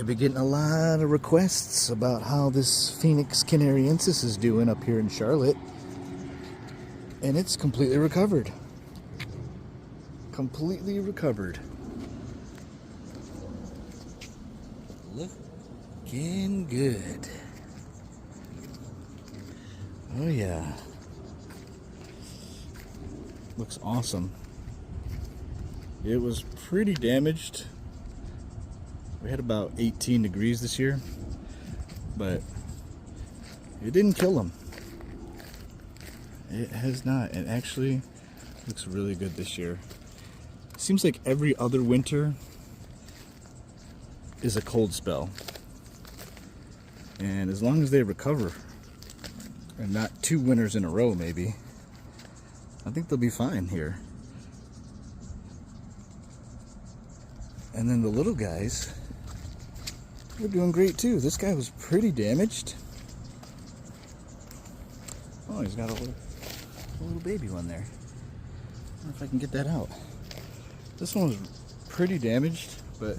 been getting a lot of requests about how this Phoenix Canariensis is doing up here in Charlotte. And it's completely recovered. Completely recovered. Looking good. Oh yeah. Looks awesome. It was pretty damaged. We had about 18 degrees this year, but it didn't kill them. It has not. It actually looks really good this year. Seems like every other winter is a cold spell. And as long as they recover, and not 2 winters in a row maybe, I think they'll be fine here. And then the little guys, they're doing great too. This guy was pretty damaged. Oh, he's got a little baby one there. I don't know if I can get that out. This one was pretty damaged, but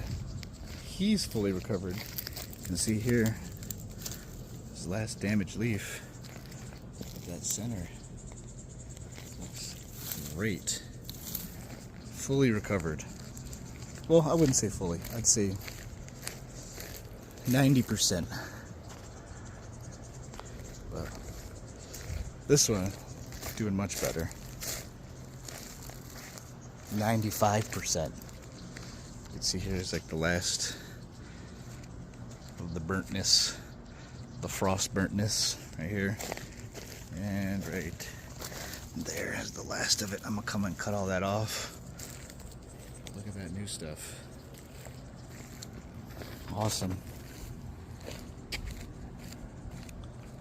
he's fully recovered. You can see here, his last damaged leaf, that center, looks great. Fully recovered. Well, I wouldn't say fully. I'd say 90%. But this one doing much better. 95%. You can see here's like the last of the burntness, the frost burntness right here. And right there is the last of it. I'm gonna come and cut all that off. Look at that new stuff. Awesome.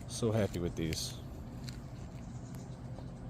So happy with these.